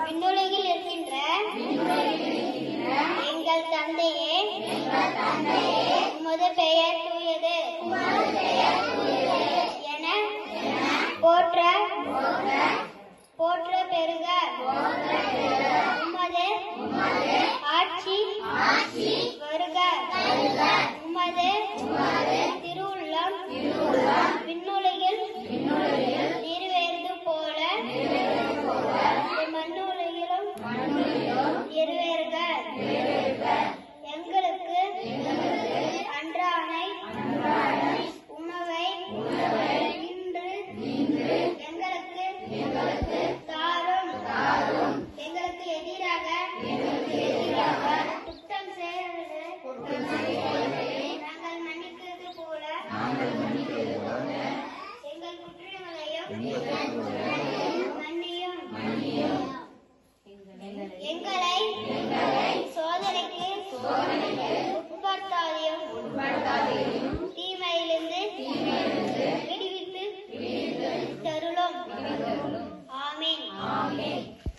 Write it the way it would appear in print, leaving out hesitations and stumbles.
விண்ணுலகில் இருக்கின்ற எங்கள் தந்தையே, உமது பெயர் தூயது என போற்ற பெறுக. உமது ஆட்சி வருக. உமது திருவுள்ளம் விண்ணுலகில் நிறைவேறுவது போல மண்ணுலகிலும் நிறைவேறுக. எங்களுக்கு அன்றாட உணவை இன்று எங்களுக்கு தாரும். எங்களுக்கு எதிராக குற்றம் செய்வதை நாங்கள் மன்னிக்கிறது போல எங்கள் குற்றங்களையும்